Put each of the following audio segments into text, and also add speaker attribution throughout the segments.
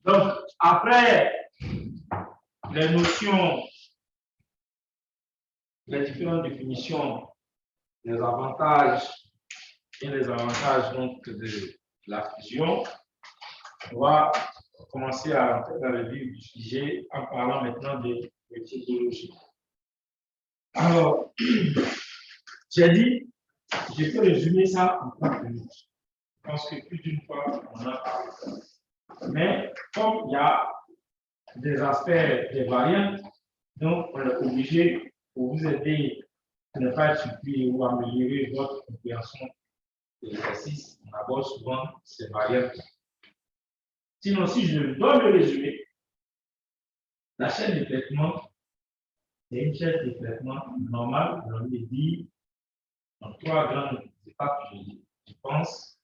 Speaker 1: Donc, après les notions, les différentes définitions, les avantages et les avantages donc, de la fusion, on va commencer à entrer dans le vif du sujet en parlant maintenant de méthodologie. Alors, j'ai dit, je peux résumer ça en 30 minutes. Je pense que plus d'une fois, on en a parlé. Mais comme il y a des aspects, des variantes, donc on est obligé, pour vous aider à ne pas être surpris ou améliorer votre compréhension de l'exercice, on aborde souvent ces variantes. Sinon, si je dois le résumer, la chaîne de traitement, c'est une chaîne de traitement normale, on le dit, dans 3 grandes étapes, je pense,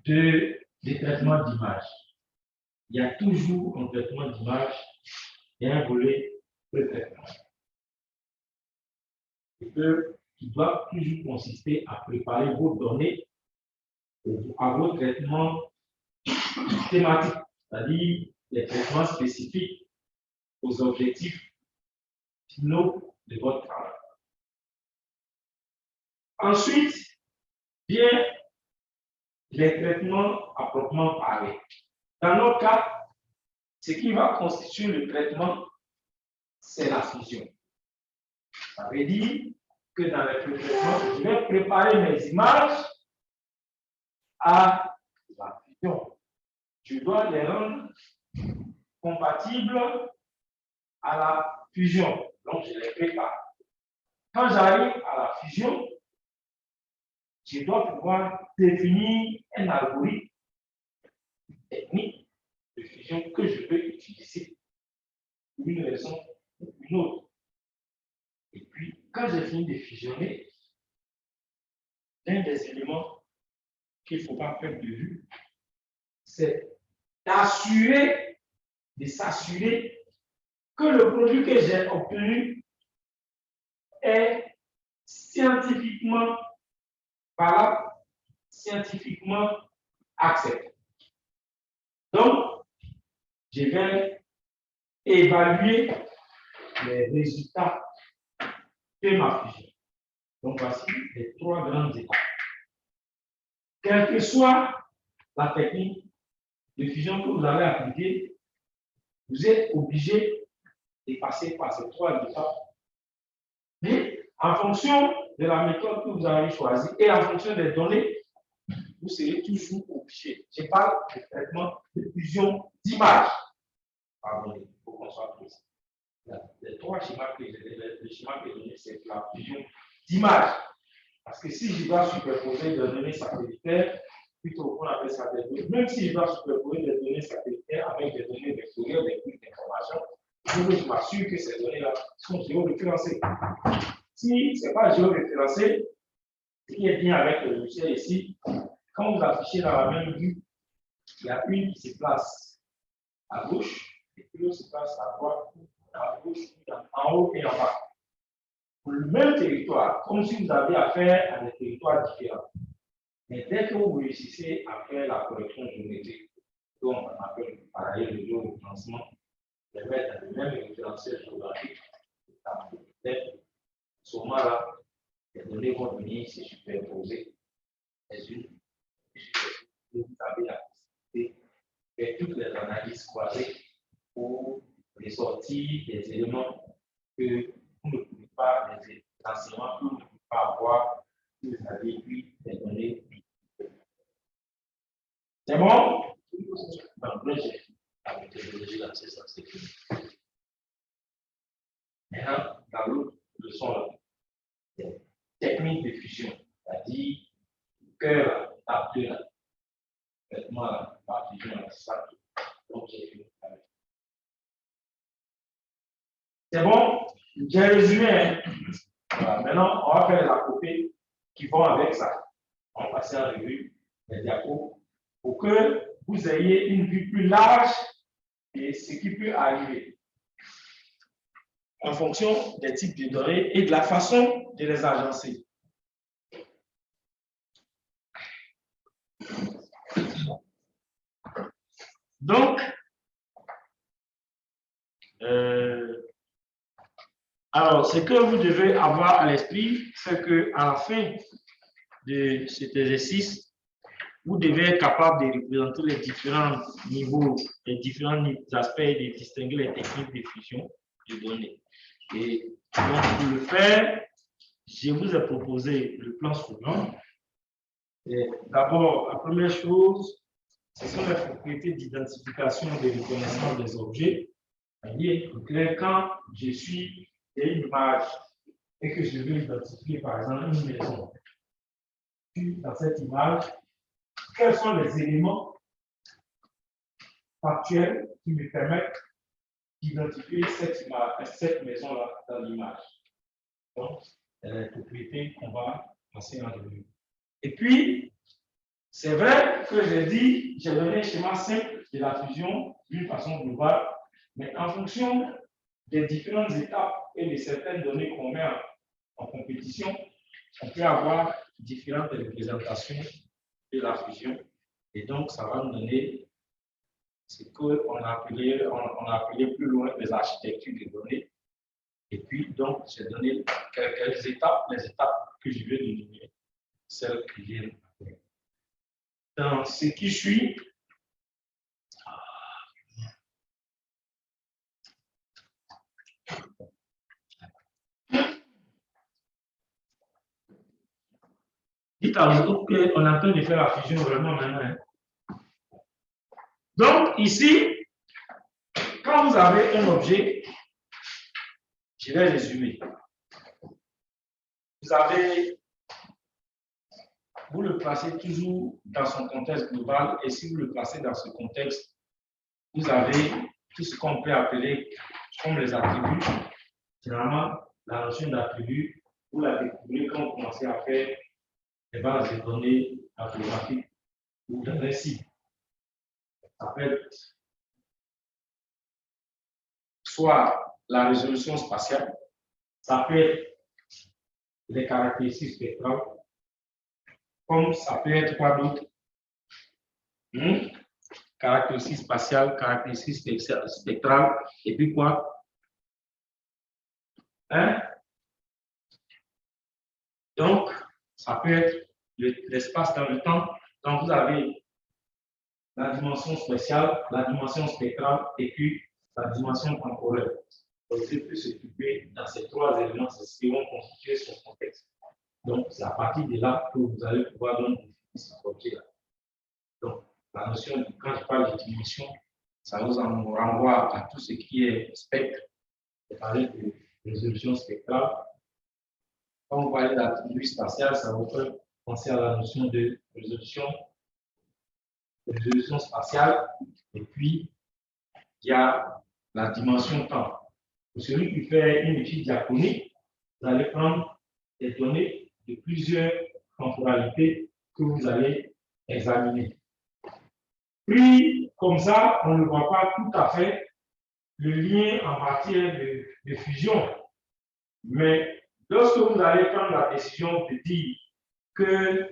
Speaker 1: des traitements d'image. Il y a toujours un traitement d'image et un volet de traitement. Qui doit toujours consister à préparer vos données à vos traitements thématiques, c'est-à-dire les traitements spécifiques aux objectifs finaux de votre travail. Ensuite, vient les traitements à proprement parler. Dans notre cas, ce qui va constituer le traitement, c'est la fusion. Ça veut dire que dans le traitement, je vais préparer mes images à la fusion. Je dois les rendre compatibles à la fusion. Donc, je les prépare. Quand j'arrive à la fusion, je dois pouvoir définir un algorithme technique de fusion que je veux utiliser pour une raison ou une autre. Et puis, quand j'ai fini de fusionner, l'un des éléments qu'il ne faut pas perdre de vue, c'est de s'assurer que le produit que j'ai obtenu est scientifiquement valable, scientifiquement accepté. Donc, je vais évaluer les résultats de ma fusion. Donc, voici les 3 grandes étapes. Quelle que soit la technique de fusion que vous allez appliquer, vous êtes obligé de passer par ces 3 étapes. Mais en fonction de la méthode que vous avez choisie et en fonction des données, vous serez toujours obligé. Je parle de traitement de fusion d'image. Pardonnez, il faut qu'on soit précis. Les 3 schémas que j'ai donnés, c'est la fusion d'image. Parce que si je dois superposer des données satellitaires, plutôt qu'on appelle ça des données, même si je dois superposer des données satellitaires avec des données vectorielles, des flux d'informations, je m'assure que ces données-là sont géoréférencées. Si ce n'est pas géoréférencé, ce qui est bien avec le logiciel ici, quand vous affichez dans la même vue, il y a une qui se place à gauche et puis l'autre se place à droite, à gauche, en haut et en bas. Pour le même territoire, comme si vous aviez affaire à des territoires différents. Mais dès que vous réussissez à faire la correction géométrique, dont on appelle par ailleurs le géoréférencement, de mettre dans le même référentiel géographique, à ce moment-là, les données vont venir se superposer les unes. Vous avez la possibilité de faire toutes les analyses croisées pour ressortir des éléments que vous ne pouvez pas, des enseignements que vous ne pouvez pas avoir si vous avez eu des données. C'est bon? Donc, là, j'ai la méthodologie dans ce sens. Maintenant, dans l'autre leçon, technique de fusion, c'est-à-dire cœur, étape 2, traitement, la fusion, c'est ça. Donc, j'ai fini avec. C'est bon? J'ai résumé. Voilà. Maintenant, on va faire les à côté qui vont avec ça. On va passer en revue les diapos pour que vous ayez une vue plus large de ce qui peut arriver en fonction des types de données et de la façon de les agencer. Donc, Alors, ce que vous devez avoir à l'esprit, c'est qu'à la fin de cet exercice, vous devez être capable de représenter les différents niveaux, les différents aspects et de distinguer les techniques de fusion de données. Et donc, pour le faire, je vous ai proposé le plan suivant. D'abord, la première chose, ce sont les propriétés d'identification et de reconnaissance des objets. C'est-à-dire, quand je suis une image et que je veux identifier, par exemple, une maison, dans cette image, quels sont les éléments factuels qui me permettent d'identifier cette maison-là dans l'image. Donc, les propriétés qu'on va passer en revue. Et puis, c'est vrai que j'ai donné un schéma simple de la fusion d'une façon globale, mais en fonction des différentes étapes et de certaines données qu'on met en compétition, on peut avoir différentes représentations de la fusion. Et donc, ça va nous donner ce qu'on a appelé plus loin les architectures de données. Et puis, donc, j'ai donné quelques étapes, les étapes que je vais dénommer, celles qui viennent après. Dans ce qui suit, dites à vous qu'on est en train de faire la fusion vraiment maintenant. Donc, ici, quand vous avez un objet, je vais résumer. Vous le placez toujours dans son contexte global, et si vous le placez dans ce contexte, vous avez tout ce qu'on peut appeler comme les attributs. Généralement, la notion d'attribut, vous la découvrez quand vous commencez à faire des bases de données cartographiques ou de récits. Ça peut être soit la résolution spatiale, ça peut être les caractéristiques spectrales, comme ça peut être quoi d'autre? Caractéristiques spatiales, caractéristiques spectrales, et puis quoi? Donc, ça peut être l'espace dans le temps. Donc, vous avez la dimension spatiale, la dimension spectrale, et puis la dimension temporelle. Donc, c'est plus s'occuper dans ces trois éléments, c'est ce qui vont constituer son contexte. Donc, c'est à partir de là que vous allez pouvoir donc définir cet objet-là. Donc, la notion, quand je parle de dimension, ça nous renvoie à tout ce qui est spectre. Je parlais de résolution spectrale. Quand vous parlez d'attribut spatial, ça vous fait penser à la notion de résolution spatiale. Et puis, il y a la dimension temps. Pour celui qui fait une étude diachronique, vous allez prendre des données de plusieurs temporalités que vous allez examiner. Puis, comme ça, on ne voit pas tout à fait le lien en matière de fusion. Mais lorsque vous allez prendre la décision de dire que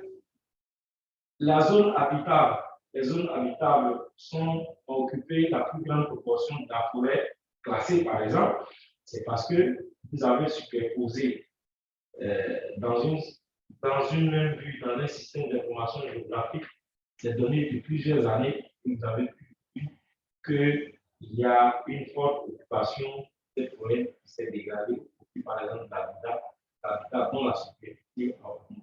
Speaker 1: la zone habitable, les zones habitables sont occupées la plus grande proportion de la forêt classée, par exemple, c'est parce que vous avez superposé dans une même vue, dans un système d'information géographique, des données de plusieurs années, vous avez vu qu'il y a une forte occupation de forêt qui s'est dégradée, par exemple l'habitat dont la superficie a augmenté.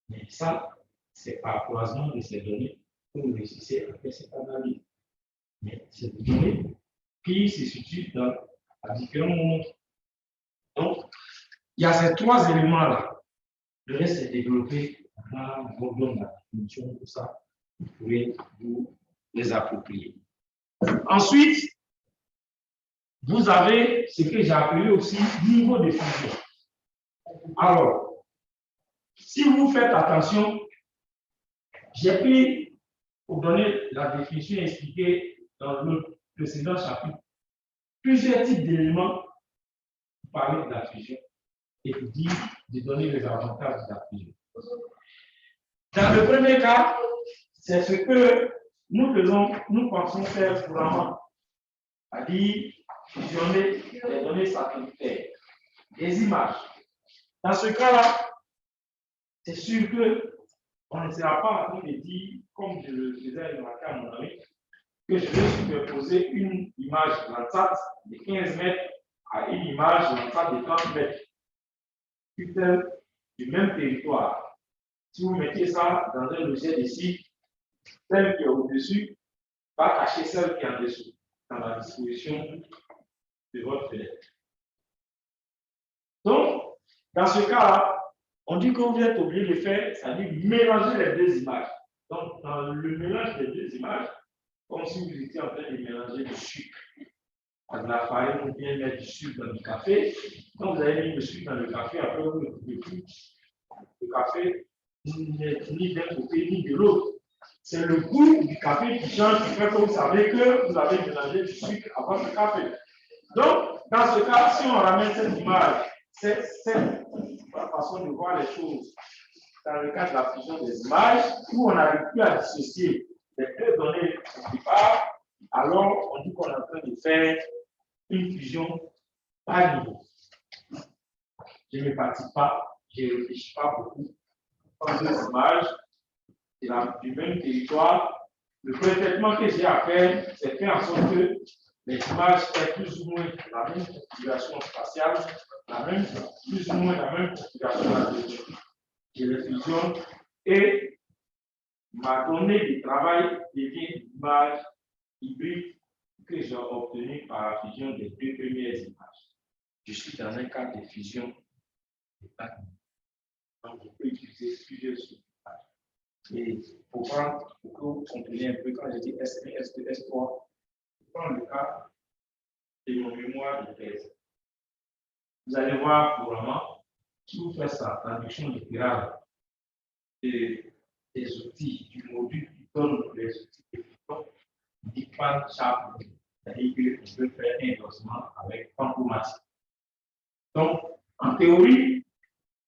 Speaker 1: Mais ça, c'est par croisement de ces données que vous réussissez à faire cette analyse. Mais c'est des données qui se situent à différents moments. Donc, il y a ces trois éléments-là. Le reste est développé dans vos données, la définition, tout ça. Vous pouvez vous les approprier. Ensuite, vous avez ce que j'ai appelé aussi niveau de fusion. Alors, si vous faites attention, j'ai pris, pour donner la définition expliquée dans le précédent chapitre, plusieurs types d'éléments pour parler de la fusion et pour dire de donner les avantages de la fusion. Dans le premier cas, c'est ce que nous pensons faire couramment, c'est-à-dire fusionner les données satellitaires. des images. Dans ce cas-là, c'est sûr qu'on ne sera pas en train de dire, comme je le faisais remarquer à mon ami, que je vais superposer une image Landsat de 15 mètres à une image Landsat de 30 mètres du même territoire. Si vous mettez ça dans un logiciel ici, celle qui est au-dessus va cacher celle qui est en dessous dans la disposition de votre fenêtre. Donc, dans ce cas-là, on dit qu'on vient obligé de faire, c'est-à-dire mélanger les deux images. Donc, dans le mélange des deux images, comme si vous étiez en train de mélanger du sucre à de la farine, ou bien mettre du sucre dans du café. Quand vous avez mis le sucre dans le café, après vous ne pouvez plus. Le café n'est ni d'un côté ni de l'autre. C'est le goût du café qui change, qui fait que vous savez que vous avez mélangé du sucre à votre café. Donc, dans ce cas, si on ramène cette image, c'est la façon de voir les choses dans le cas de la fusion des images, où on n'arrive plus à dissocier les deux données au départ, alors on dit qu'on est en train de faire une fusion par niveau. Je ne pratique pas, je ne réfléchis pas beaucoup. Comme deux images du même territoire, le traitement que j'ai à faire, c'est faire en sorte que les images aient plus ou moins la même configuration spatiale, plus ou moins la même configuration latérale. Je les fusionne et ma donnée de travail devient une image hybride que j'ai obtenue par la fusion des deux premières images. Je suis dans un cas de fusion de plaques. Donc, je peux utiliser plusieurs images. Et pour que vous compreniez un peu, quand je dis S1, S2, S3, je prends le cas de mon mémoire de thèse. Vous allez voir couramment, si vous faites sa traduction littérale des outils, du module qui donne les outils de Python, il dit pas chaque, c'est-à-dire qu'on peut faire un endossement avec Pancomatic. Donc, en théorie,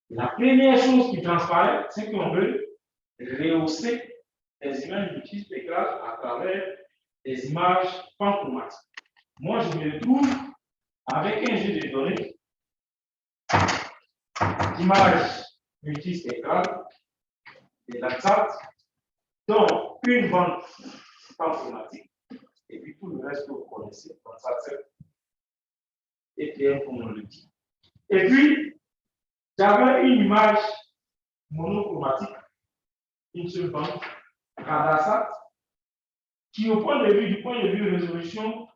Speaker 1: la première chose qui transparaît, c'est qu'on veut rehausser les images multispectrales à travers des images panchromatiques. Moi, je me retrouve avec un jeu de données d'images multispectrales de Landsat, dont une bande pancchromatique, et puis tout le reste que vous connaissez, Landsat et bien comme on le dit. Et puis, j'avais une image monochromatique, une seule bande, Radarsat, qui du point de vue résolution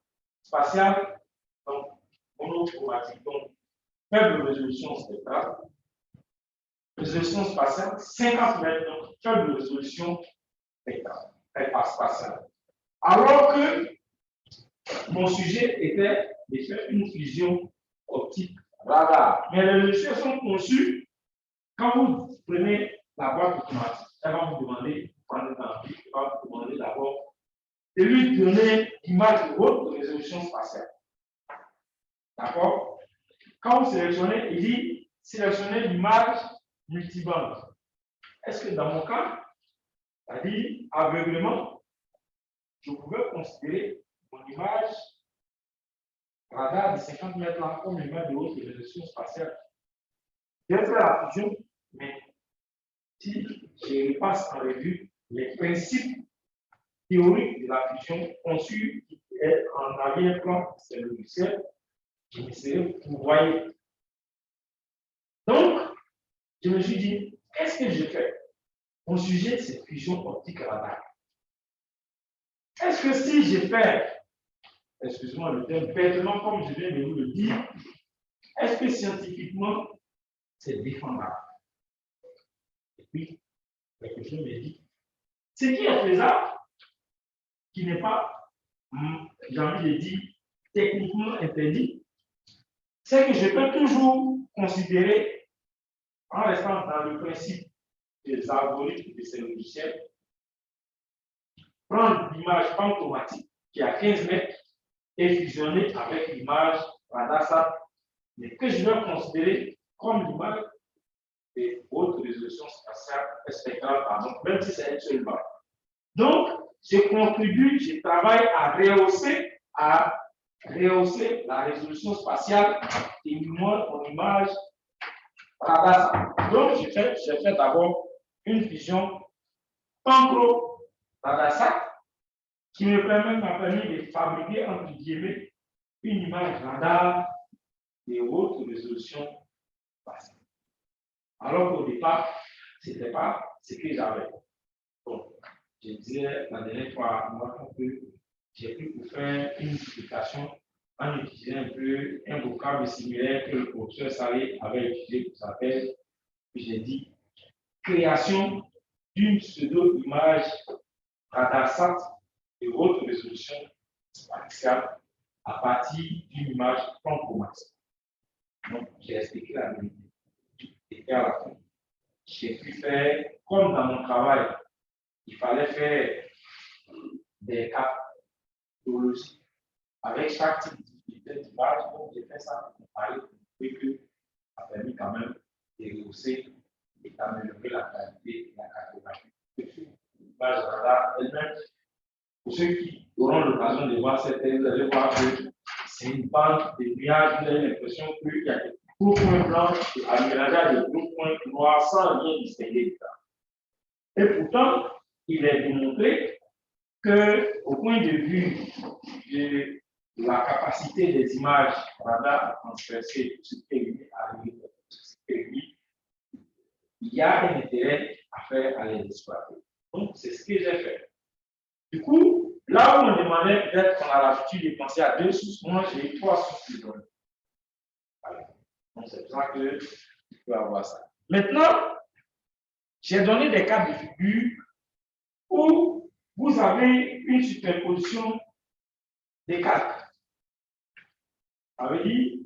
Speaker 1: spatiale, donc monochromatique, donc faible résolution spectrale, résolution spatiale, 50 mètres, donc faible résolution spatiale. Alors que mon sujet était de faire une fusion optique radar. Mais les logiciels sont conçus, quand vous prenez la boîte automatique, elle va vous demander, d'abord de lui donner l'image de haute résolution spatiale. D'accord? Quand vous sélectionnez, il dit sélectionnez l'image multibande. Est-ce que dans mon cas, c'est-à-dire aveuglement, je pouvais considérer mon image radar de 50 mètres là comme une image de haute résolution spatiale? Je vais faire la fusion, mais si je repasse en revue les principes théoriques de la fusion conçus en arrière-plan, c'est le logiciel, je me serais fourvoyé. Donc, je me suis dit, qu'est-ce que je fais? Mon sujet, c'est fusion optique radar. Est-ce que si je fais, excusez-moi le terme, bêtement comme je viens de vous le dire, est-ce que scientifiquement, c'est défendable? Et puis, quelque chose me dit, ce qui est faisable, qui n'est pas, j'ai envie de dire, techniquement interdit, c'est que je peux toujours considérer, en restant dans le principe des algorithmes de ces logiciels, prendre l'image panchromatique qui est à 15 mètres et fusionner avec l'image Radarsat, mais que je vais considérer comme l'image de haute résolution spectrale, même si c'est une seule bande. Donc, je contribue, je travaille à rehausser, à rehausser la résolution spatiale et mon image radar. Donc, j'ai fait d'abord une fusion pancro radar qui m'a permis de fabriquer, entre guillemets, une image radar de haute résolution spatiale. Alors qu'au départ, ce n'était pas ce que j'avais. Bon, je disais la dernière fois, moi, que j'ai pu vous faire une explication en utilisant un peu un vocable similaire que le professeur Salé avait utilisé pour s'appeler, j'ai dit, création d'une pseudo-image radarsat de haute résolution spatiale à partir d'une image franco-max. Donc, j'ai expliqué la vérité. Et à la fin, j'ai pu faire, comme dans mon travail, il fallait faire des cas topologiques avec chaque type d'image. Donc, j'ai fait ça pour comparer et que ça a permis quand même de rehausser et d'améliorer la qualité et la cartographie. L'image radar elle-même, pour ceux qui auront l'occasion de voir cette thèse, vous allez voir que c'est une bande de nuages. Vous avez l'impression qu'il y a des gros points blancs aménagés à des gros points noirs sans rien distinguer. Et pourtant, il est démontré qu'au point de vue de la capacité des images radar à transpercer tout ce qui est arrivé, il y a un intérêt à faire à les exploiter. Donc, c'est ce que j'ai fait. Du coup, là où on demandait peut-être qu'on a l'habitude de penser à deux sources, moi j'ai 3 sources de données. Voilà. Donc, c'est pour ça que tu peux avoir ça. Maintenant, j'ai donné des cas de figure où vous avez une superposition des cartes. Ça veut dire,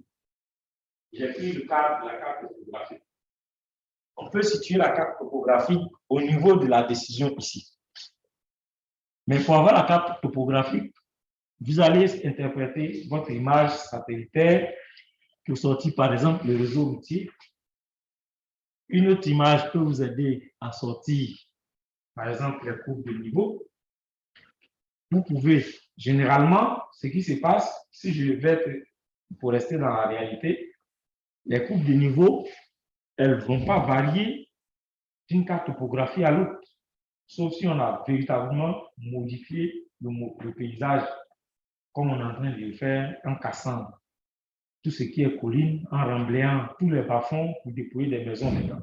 Speaker 1: j'ai pris le cas de la carte topographique. On peut situer la carte topographique au niveau de la décision ici. Mais pour avoir la carte topographique, vous allez interpréter votre image satellitaire pour sortir, par exemple, le réseau routier. Une autre image peut vous aider à sortir, par exemple, les courbes de niveau. Vous pouvez, généralement, ce qui se passe, si je vais être, pour rester dans la réalité, les courbes de niveau, elles ne vont pas varier d'une carte topographie à l'autre, sauf si on a véritablement modifié le paysage, comme on est en train de le faire en cassant tout ce qui est colline, en remblayant tous les bas-fonds pour déployer des maisons dedans.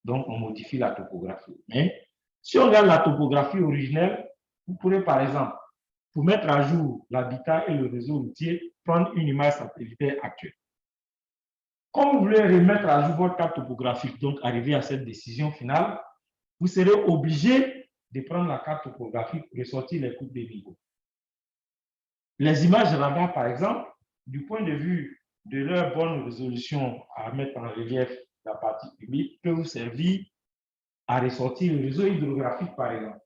Speaker 1: Donc, on modifie la topographie. Mais si on regarde la topographie originelle, vous pourrez, par exemple, pour mettre à jour l'habitat et le réseau routier, prendre une image satellitaire actuelle. Quand vous voulez remettre à jour votre carte topographique, donc arriver à cette décision finale, vous serez obligé de prendre la carte topographique pour ressortir les courbes de niveau. Les images radar, par exemple, du point de vue de leur bonne résolution à mettre en relief la partie publique, peut vous servir à ressortir le réseau hydrographique, par exemple.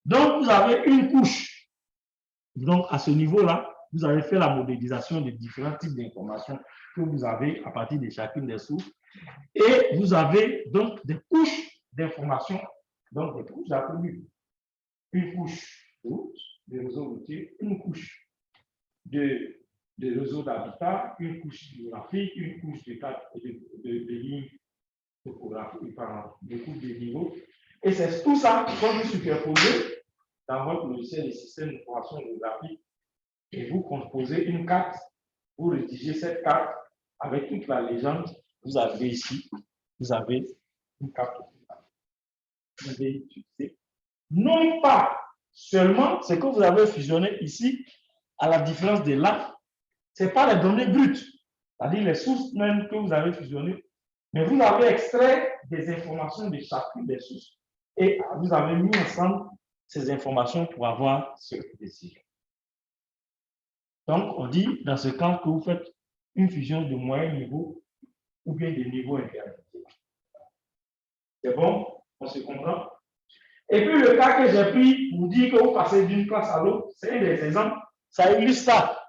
Speaker 1: Donc, vous avez une couche. Donc, à ce niveau-là, vous avez fait la modélisation de différents types d'informations que vous avez à partir de chacune des sources. Et vous avez donc des couches d'informations, donc des couches d'attributs. Une couche de réseau routier, une couche de réseau d'habitat, une couche géographique, une couche de lignes topographiques, de couches de niveau. Et c'est tout ça qui va vous superposer dans votre logiciel de système d'information géographique et vous composez une carte, vous rédigez cette carte avec toute la légende. Vous avez ici, vous avez une carte vous avez utilisé. Non pas seulement ce que vous avez fusionné ici, à la différence de là, ce n'est pas les données brutes, c'est-à-dire les sources même que vous avez fusionnées, mais vous avez extrait des informations de chacune des sources et vous avez mis ensemble ces informations pour avoir cette décision. Donc, on dit dans ce cas que vous faites une fusion de moyen niveau ou bien de niveau intermédiaire. C'est bon? On se comprend? Et puis, le cas que j'ai pris pour dire que vous passez d'une classe à l'autre, c'est un des exemples. Ça illustre ça.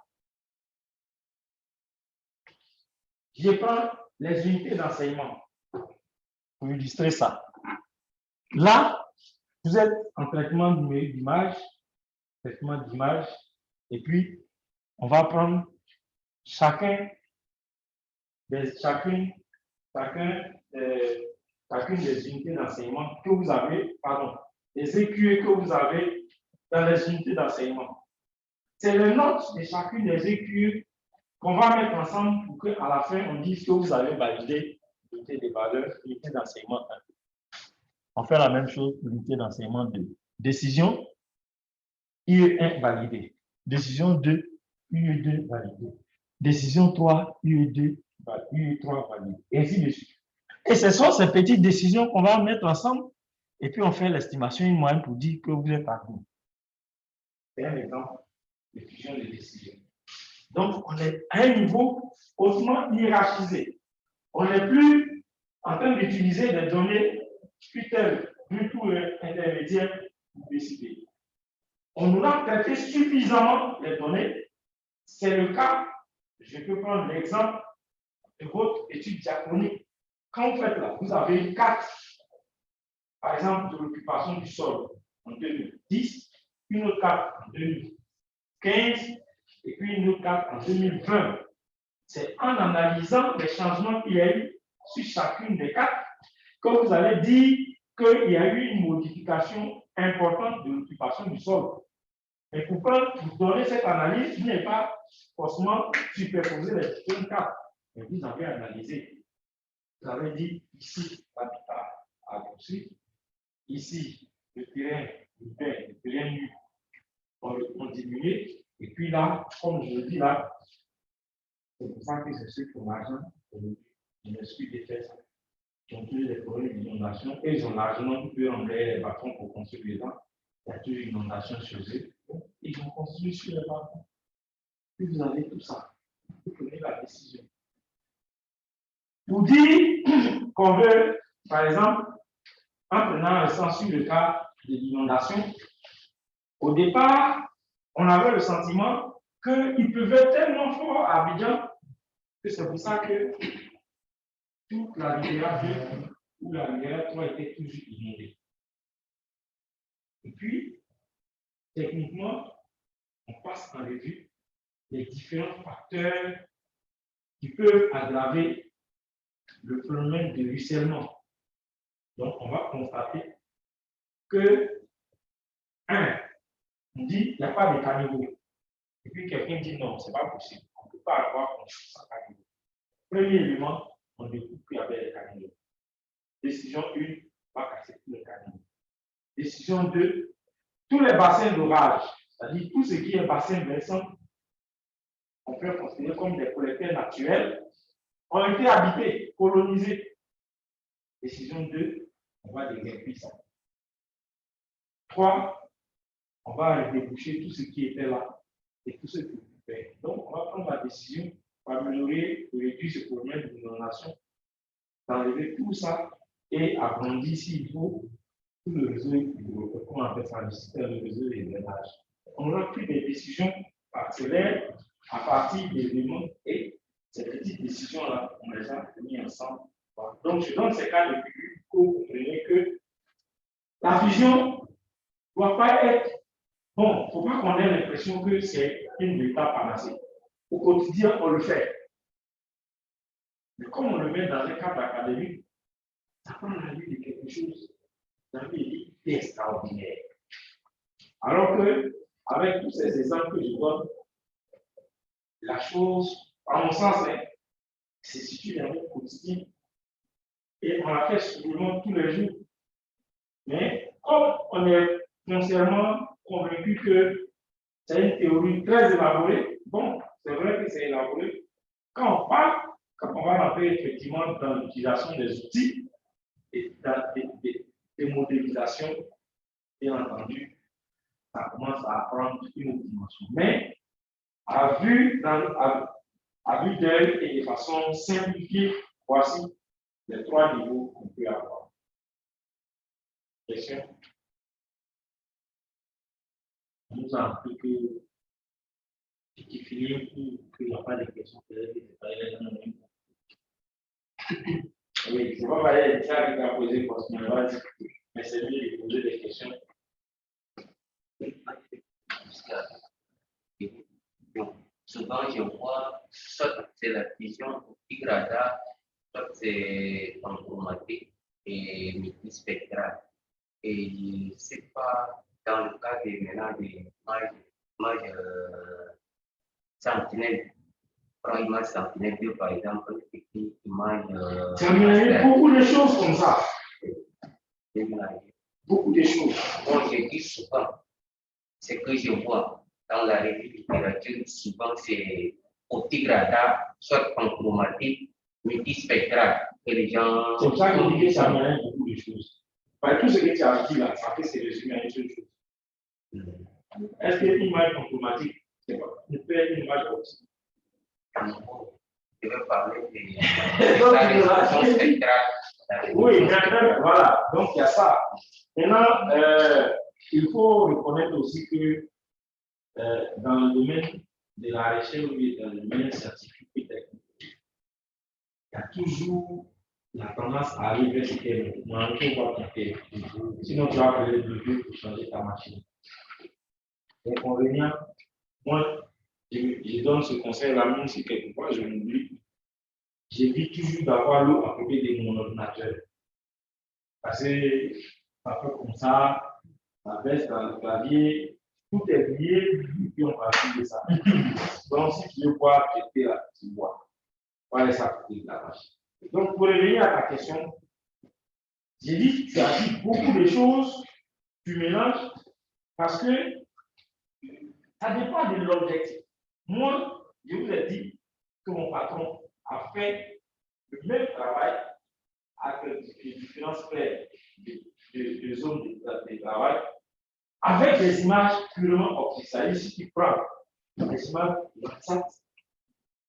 Speaker 1: Je prends les unités d'enseignement pour illustrer ça. Là, vous êtes en traitement numérique d'image, et puis on va prendre chacune des unités d'enseignement que vous avez, pardon, les EQE que vous avez dans les unités d'enseignement. C'est les notes de chacune des EQE qu'on va mettre ensemble pour qu'à la fin, on dise que vous avez validé l'unité de valeur, l'unité d'enseignement 1. On fait la même chose pour l'unité d'enseignement 2. Décision, UE1 validé. Décision 2, UE2 validé. Décision 3, UE2, UE3 validé. Et ainsi de suite. Et ce sont ces petites décisions qu'on va mettre ensemble et puis on fait l'estimation, une moyenne pour dire que vous êtes à combien. C'est un exemple de fusion de décision. Donc, on est à un niveau hautement hiérarchisé. On n'est plus en train d'utiliser des données tutelles, du tout intermédiaires pour décider. On nous a traité suffisamment les données. C'est le cas, je peux prendre l'exemple de votre étude diachronique. Quand vous faites là, vous avez une carte, par exemple, de l'occupation du sol en 2010, une autre carte en 2015, et puis une autre carte en 2020. C'est en analysant les changements qu'il y a eu sur chacune des cartes que vous allez dire qu'il y a eu une modification importante de l'occupation du sol. Mais pour donner cette analyse, vous n'avez pas forcément superposé les différentes cartes. Mais vous avez analysé. Vous avez dit ici, l'habitat a grossi. Ici, le terrain urbain, le terrain nu ont diminué. Et puis là, comme je le dis là, c'est pour ça que c'est ceux qui ont l'argent, je m'excuse de faire ça, qui ont toujours des problèmes d'inondation, et ils ont largement pu enlever les bâtons pour construire les dents. Il y a toujours une inondation chez eux. Ils ont construit sur les bâtons. Puis vous avez tout ça. Vous prenez la décision. Pour dire qu'on veut, par exemple, en prenant un sens sur le cas de l'inondation, au départ, on avait le sentiment qu'il pleuvait tellement fort à Abidjan que c'est pour ça que toute la rivière 2 ou la rivière 3 était toujours inondée. Et puis, techniquement, on passe en revue les différents facteurs qui peuvent aggraver le phénomène de ruissellement. Donc, on va constater que, on dit qu'il n'y a pas de caniveau. Et puis, quelqu'un dit non, ce n'est pas possible. On ne peut pas avoir construit sans caniveau. Premier élément, on découvre qu'il y avait des caniveaux. Décision 1, on va casser tous les caniveaux. Décision 2, tous les bassins d'orage, c'est-à-dire tout ce qui est bassin versant, on peut considérer comme des collecteurs naturels, ont été habités, colonisés. Décision 2, on va déguerpir ça. 3, on va déboucher tout ce qui était là et tout ce qui était. Donc, on va prendre la décision pour améliorer, pour réduire ce problème d'inondation, d'enlever tout ça et agrandir s'il faut tout le réseau, comment on appelle ça, le système de réseau et drainage. On aura pris des décisions parcellaires à partir d'éléments et ces petites décisions-là, on les a mis ensemble. Donc, je donne ces cas de figure pour que vous compreniez que la fusion ne doit pas être, bon, il ne faut pas qu'on ait l'impression que c'est une étape panacée. Au quotidien, on le fait. Mais comme on le met dans un cadre académique, ça prend la vue de quelque chose d'extraordinaire. Alors que, avec tous ces exemples que je donne, la chose, à mon sens, se situe dans notre quotidien. Et on la fait souvent tous les jours. Mais comme on est foncièrement convaincu que c'est une théorie très élaborée, bon, c'est vrai que c'est élaboré. Quand on parle, quand on va rentrer effectivement dans l'utilisation des outils et des modélisations, bien entendu, ça commence à prendre une autre dimension. Mais à vue d'œil et de façon simplifiée, voici les 3 niveaux qu'on peut avoir. Question? On nous a appris qu'il finit qu'il n'y a pas de questions, peut-être que c'est pas les mêmes. Oui, c'est pas pareil, c'est ça qui a posé continuellement, mais c'est mieux de poser des questions.
Speaker 2: souvent je vois soit c'est la vision optique radar, soit c'est chromatique et multispectral. Et je ne sais pas, dans le cas des maintenant des images sentinelles, prends image sentinelle 2 par exemple, et puis image.
Speaker 1: Ça m'a beaucoup de choses comme ça.
Speaker 2: Déménager.
Speaker 1: Beaucoup de choses.
Speaker 2: Moi, je dis souvent, ce que je vois dans la revue littérature, souvent c'est optique radar, soit panchromatique, multispectral. Et les gens.
Speaker 1: C'est pour ça que je dis que ça m'a beaucoup de choses. Par tout ce que tu as dit là, ça fait se résumer à une seule chose. Est-ce qu'une image automatique, c'est pas une image optique?
Speaker 2: Je vais parler de la résolution spectrale.
Speaker 1: Oui, maintenant, voilà, donc il y a ça. Maintenant, il faut reconnaître aussi que dans le domaine de la recherche ou dans le domaine scientifique et technique, il y a toujours la tendance à aller vers ce qu'elle sinon tu vas appeler le jeu pour changer ta machine. L'inconvénient, moi, je donne ce conseil-là, même si quelquefois je m'oublie. J'évite toujours d'avoir l'eau à côté de mon ordinateur. Parce que ça fait comme ça baisse dans le clavier, tout est lié, puis on va de ça. Donc, si tu veux voir, traiter là, tu vois. On va laisser à côté de la machine. Donc, pour revenir à ta question, j'ai dit que tu as dit beaucoup de choses, tu mélanges, parce que ça dépend de l'objectif. Moi, je vous ai dit que mon patron a fait le même travail avec les différents sphères de zones de travail, avec des images purement optiques. C'est-à-dire, si tu prends des images WhatsApp,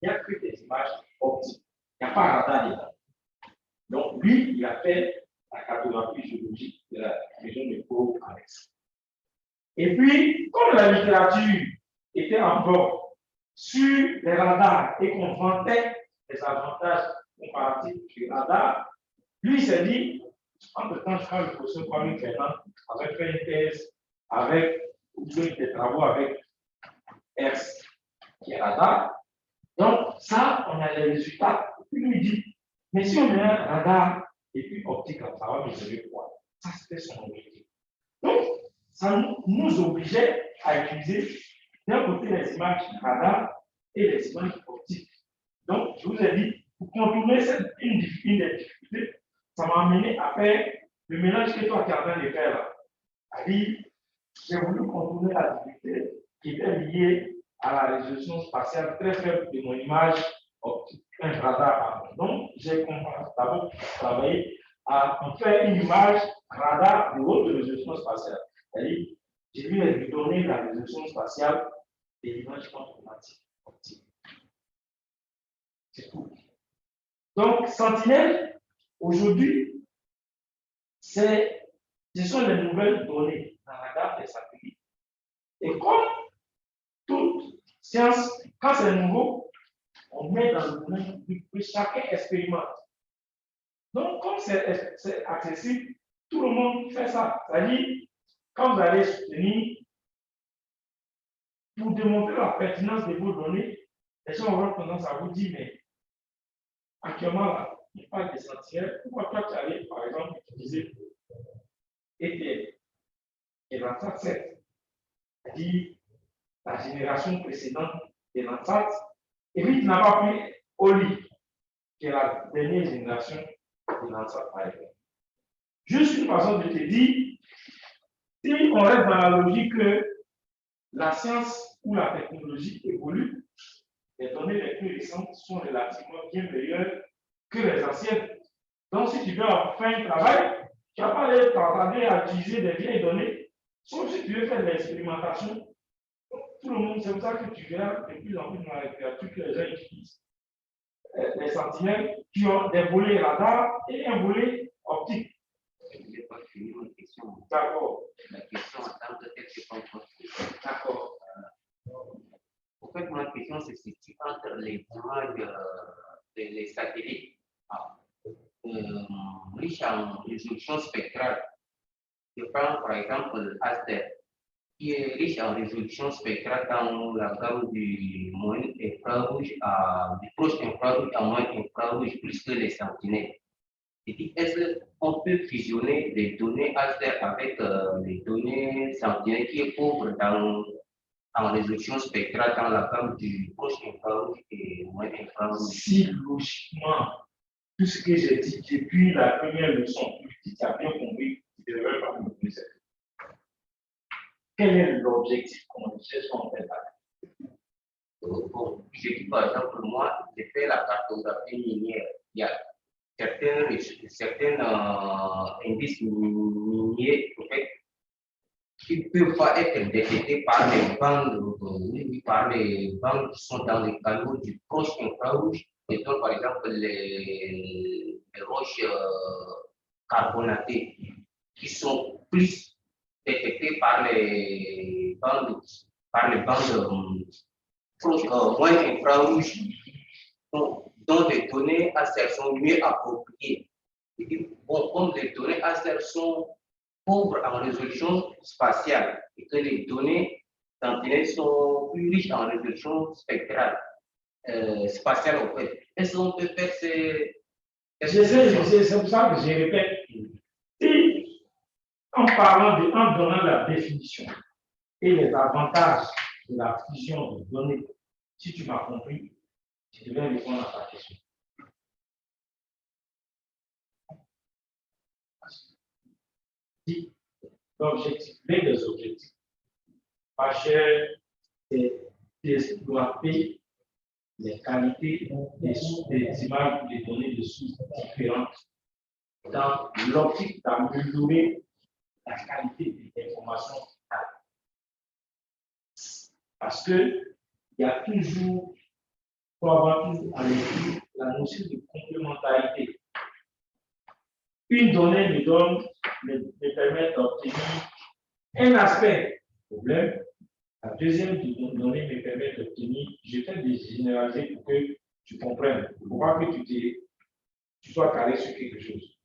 Speaker 1: il n'y a que des images optiques. Il n'y a pas radar dedans. Donc, lui, il a fait la cartographie géologique de la région de Pau-Alex. Et puis, comme la littérature était encore sur les radars et qu'on vantait les avantages comparatifs du radar, lui, il s'est dit, entre-temps, je crois que le professeur Kwame Fernand avait fait une thèse avec des travaux avec ERS, qui est radar. Donc, ça, on a les résultats. Puis lui dit, mais si on met un radar et puis optique, ça va mesurer quoi? Ça, c'était son objectif. Donc, ça nous obligeait à utiliser d'un côté les images radar et les images optiques. Donc, je vous ai dit, pour contourner une difficulté, ça m'a amené à faire le mélange que toi tu es en train de faire là. C'est-à-dire, j'ai voulu contourner la difficulté qui était liée à la résolution spatiale très faible de mon image optique, un radar. Donc, j'ai d'abord travaillé à en faire une image radar de haute résolution spatiale. C'est-à-dire, j'ai dû lui donner la résolution spatiale de l'image automatiques optique. C'est tout. Donc, Sentinelle, aujourd'hui, ce sont les nouvelles données dans la radar des satellites. Et comme toute science, quand c'est nouveau, on met dans le domaine que chacun expérimente. Donc, comme c'est accessible, tout le monde fait ça. C'est-à-dire, quand vous allez soutenir, pour démontrer la pertinence de vos données, les gens auront tendance à vous dire, mais actuellement, là, il parle de sentinelles. Pourquoi toi, tu allais, par exemple, utiliser ETL et Landsat 7, c'est-à-dire la génération précédente de Landsat, et puis tu n'as pas pris Oli, qui est la dernière génération de Landsat, par exemple. Juste une façon de te dire, si on reste dans la logique que la science ou la technologie évolue, les données les plus récentes sont relativement bien meilleures que les anciennes. Donc, si tu veux faire un travail, tu ne vas pas aller t'attarder à utiliser des vieilles données. Sauf si tu veux faire de l'expérimentation, tout le monde, c'est comme ça que tu verras de plus en plus dans la littérature que les gens utilisent les sentinelles qui ont des volets radar et un volet optique.
Speaker 2: Je ne vais pas finir ma question.
Speaker 1: D'accord.
Speaker 2: La question attend peut-être que pas encore.
Speaker 1: D'accord.
Speaker 2: En fait, ma question se situe entre les images des satellites riches en résolution spectrale. Je prends par exemple l'ASDER. qui est riche en résolution spectrale dans la gamme du moyen infrarouge du proche infrarouge à moyen infrarouge plus que les sentinelles. Est-ce qu'on peut fusionner les données ASTER avec les données sentinelles qui est pauvre en résolution spectrale dans la gamme du proche infrarouge et moyen infrarouge?
Speaker 1: Si logiquement, tout ce que j'ai dit depuis la première leçon, tu as bien compris, tu ne devrais pas me poser cette question. Quel est l'objectif qu'on cherche en fait?
Speaker 2: Bon, je dis par exemple, moi, j'ai fait la cartographie minière. Il y a certains indices miniers en fait, qui ne peuvent pas être détectés par les bandes qui sont dans les canaux du proche infrarouge, et donc par exemple les roches carbonatées qui sont plus détectées par les bandes moins infrarouges, dont les données ASTER sont mieux appropriées. Bon, comme les données ASTER sont pauvres en résolution spatiale et que les données sentinelles sont plus riches en résolution spectrale, spatiale en fait. Est-ce qu'on peut faire ces...
Speaker 1: C'est pour ça que je répète. Si, en donnant la définition et les avantages de la fusion de données, si tu m'as compris, je vais répondre à ta question. L'objectif, l'un des objectifs majeurs, c'est d'exploiter les qualités des images ou des données de sources différentes dans l'optique d'améliorer la qualité des informations. Parce que il y a toujours, pour avoir toujours à l'esprit la notion de complémentarité. Une donnée me permet d'obtenir un aspect du problème. La deuxième donnée me permet d'obtenir, je fais des généralités pour que tu comprennes. Il ne faut pas que tu sois carré sur quelque chose.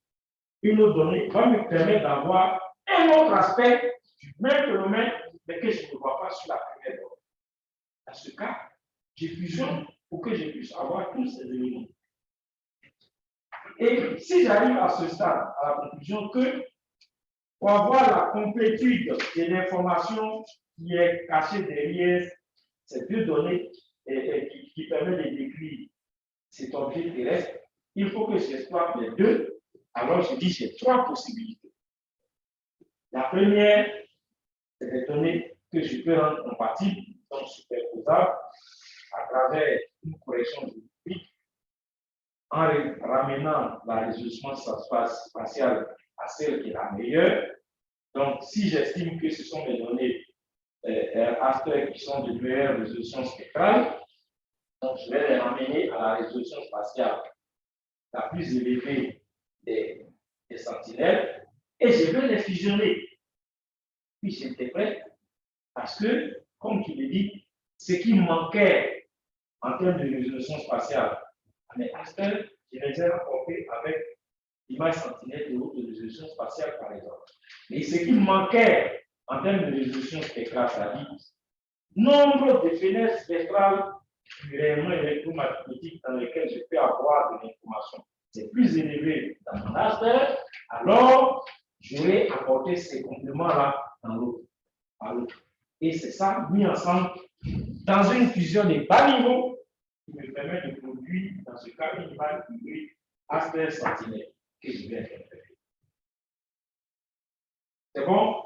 Speaker 1: Une autre donnée va me permettre d'avoir un autre aspect du même phénomène, mais que je ne vois pas sur la première donnée. Dans ce cas, je fusionne pour que je puisse avoir tous ces éléments. Et si j'arrive à ce stade, à la conclusion que pour avoir la complétude de l'information qui est cachée derrière ces deux données et qui permet de décrire cet objet terrestre, il faut que j'exploite les deux. Alors je dis j'ai trois possibilités. La première, c'est des données que je peux rendre compatibles, donc superposables, à travers une correction géométrique, en ramenant la résolution spatiale à celle qui est la meilleure. Donc, si j'estime que ce sont des données ASTER qui sont de meilleure résolution spectrale, donc je vais les ramener à la résolution spatiale la plus élevée des sentinelles et je vais les fusionner. Puis j'étais prêt parce que, comme tu l'as dit, ce qui manquait en termes de résolution spatiale à mes ASTER, je les ai rapportés avec l'image sentinelle de haute résolution spatiale, par exemple. Mais ce qui manquait en termes de résolution spectrale, c'est-à-dire nombre de fenêtres spectrales réellement électromagnétiques dans lesquelles je peux avoir de l'information, c'est plus élevé dans mon ASTER, alors j'aurais apporté ces compléments-là dans l'autre. Et c'est ça, mis ensemble, dans une fusion de bas niveau, qui me permet de produire, dans ce cas, une image hybride ASTER sentinelle que je vais interpréter. C'est bon?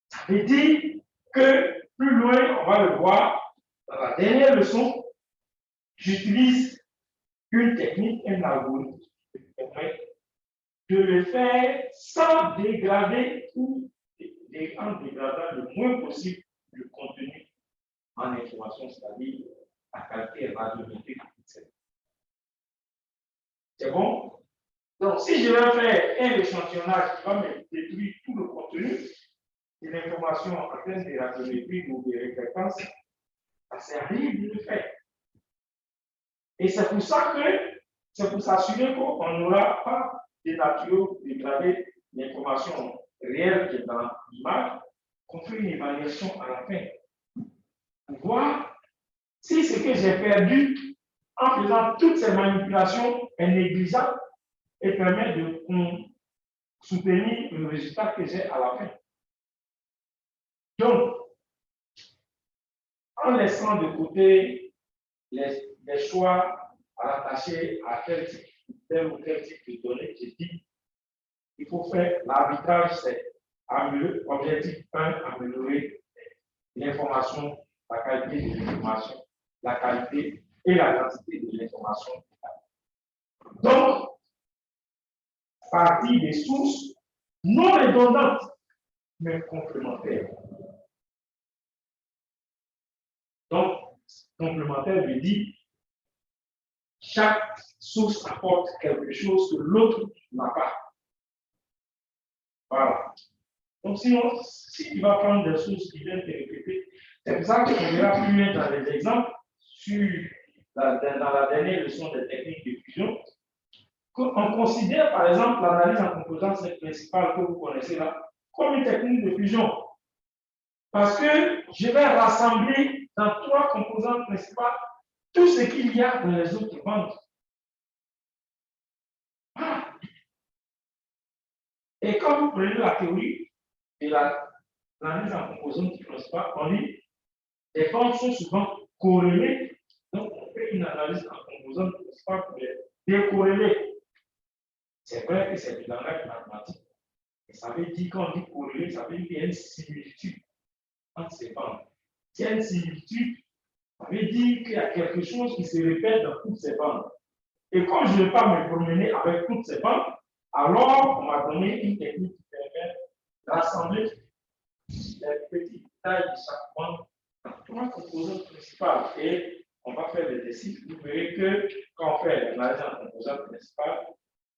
Speaker 1: Ça veut dire que plus loin, on va le voir, dans la dernière leçon, j'utilise une technique, un algorithme qui permet de le faire sans dégrader ou en dégradant le moins possible le contenu en information, c'est-à-dire la qualité radiométrique. C'est bon? Donc, si je vais faire un échantillonnage qui va me détruire tout le contenu de l'information en termes de radiométrie ou de réfréquence, ça sert à rien de le faire. Et c'est pour ça que, c'est pour s'assurer qu'on n'aura pas dénaturé ou dégradé l'information réelle qui est dans l'image, qu'on fait une évaluation à la fin pour voir si ce que j'ai perdu en faisant toutes ces manipulations est négligeable et permet de soutenir le résultat que j'ai à la fin. Donc, en laissant de côté les choix rattachés à tel ou tel type de données, j'ai dit il faut faire l'arbitrage, c'est objectif 1, améliorer l'information, la qualité de l'information, la qualité et la quantité de l'information. Donc, partir des sources non redondantes, mais complémentaires. Donc, complémentaire veut dire chaque source apporte quelque chose que l'autre n'a pas. Voilà. Donc, sinon, si tu vas prendre des sources qui viennent te répéter, c'est pour ça qu'on verra plus loin dans les exemples, dans la dernière leçon des techniques de fusion, qu'on considère par exemple l'analyse en composants principales que vous connaissez là, comme une technique de fusion. Parce que je vais rassembler dans 3 composantes principales tout ce qu'il y a dans les autres bandes. Et quand vous prenez la théorie de l'analyse en composantes principales, on dit les bandes sont souvent corrélées. Donc, on fait une analyse en composantes principales pour les décorréler. C'est vrai que c'est du langage mathématique. Et ça veut dire, quand on dit corrélé, ça veut dire qu'il y a une similitude entre ces bandes. S'il y a une similitude, ça veut dire qu'il y a quelque chose qui se répète dans toutes ces bandes. Et comme je ne vais pas me promener avec toutes ces bandes, alors on m'a donné une technique qui permet de rassembler les petites tailles de chaque bande dans 3 composantes principales. Et on va faire des exercices. Vous verrez que quand on fait l'analyse en composantes principales,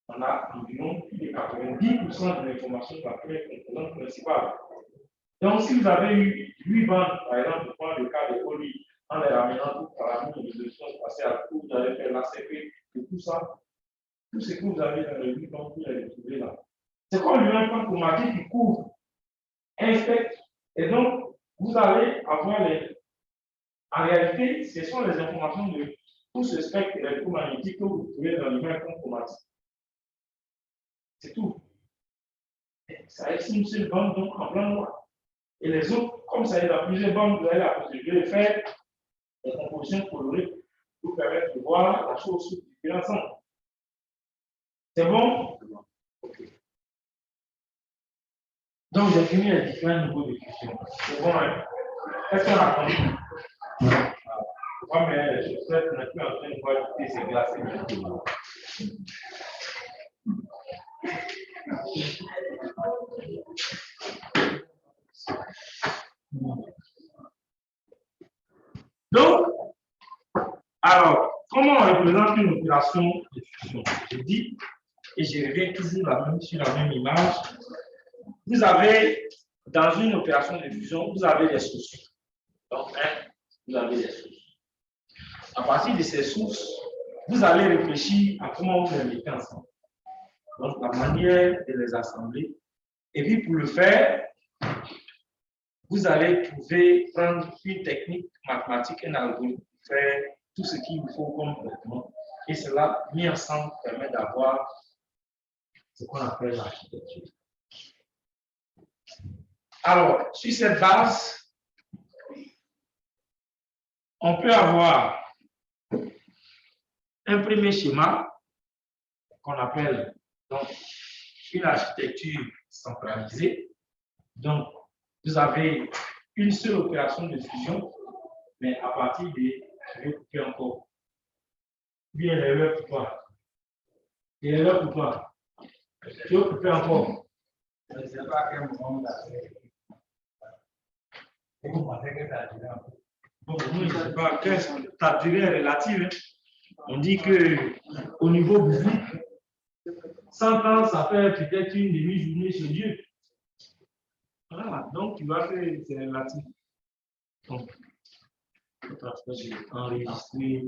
Speaker 1: on a environ plus de 90% de l'information de la première composante principale. Donc, si vous avez eu 8 bandes, par exemple, pour prendre le cas de Oli, en les ramenant tout par la résolution spatiale, où vous allez faire l'ACP et tout ça, tout ce que vous avez dans les 8 bandes, vous allez trouver là. C'est comme un plan chromatique qui couvre un spectre. Et donc, vous allez avoir les. En réalité, ce sont les informations de tout ce spectre électromagnétique que vous trouvez dans le même plan chromatique. C'est tout. Ça reste une seule bande, donc en blanc noir. Et les autres, comme ça est dans plusieurs bandes, vous avez la possibilité de faire des compositions colorées pour vous permettre de voir la chose sous différents angles. C'est bon? Ok. Donc, j'ai fini les différents niveaux de fusion. C'est bon, hein? Est-ce qu'on a compris? Mais je sais qu'on n'est plus en train de voir ces glacés. Donc, alors, comment on représente une opération de fusion? Je dis, et je reviens toujours sur la même image. Vous avez, dans une opération de fusion, vous avez des sources. Donc, vous avez des sources. À partir de ces sources, vous allez réfléchir à comment vous les mettez ensemble. Donc, la manière de les assembler. Et puis, pour le faire, vous allez prendre une technique mathématique, un algorithme pour faire tout ce qu'il vous faut comme traitement. Et cela, mis ensemble, permet d'avoir ce qu'on appelle l'architecture. Alors, sur cette base, on peut avoir un premier schéma qu'on appelle donc une architecture centralisée. Donc, vous avez une seule opération de fusion, mais à partir de, je vais couper encore. Bien l'erreur pour toi. Et l'erreur pour toi. Je vais couper encore. Je ne sais pas à quel moment vous avez. Bon, je ne sais pas, ta durée est relative. On dit qu'au niveau biblique, 100 ans, ça fait peut-être une demi-journée chez Dieu. Voilà, donc tu vas faire, c'est relatif. Donc, enregistrer.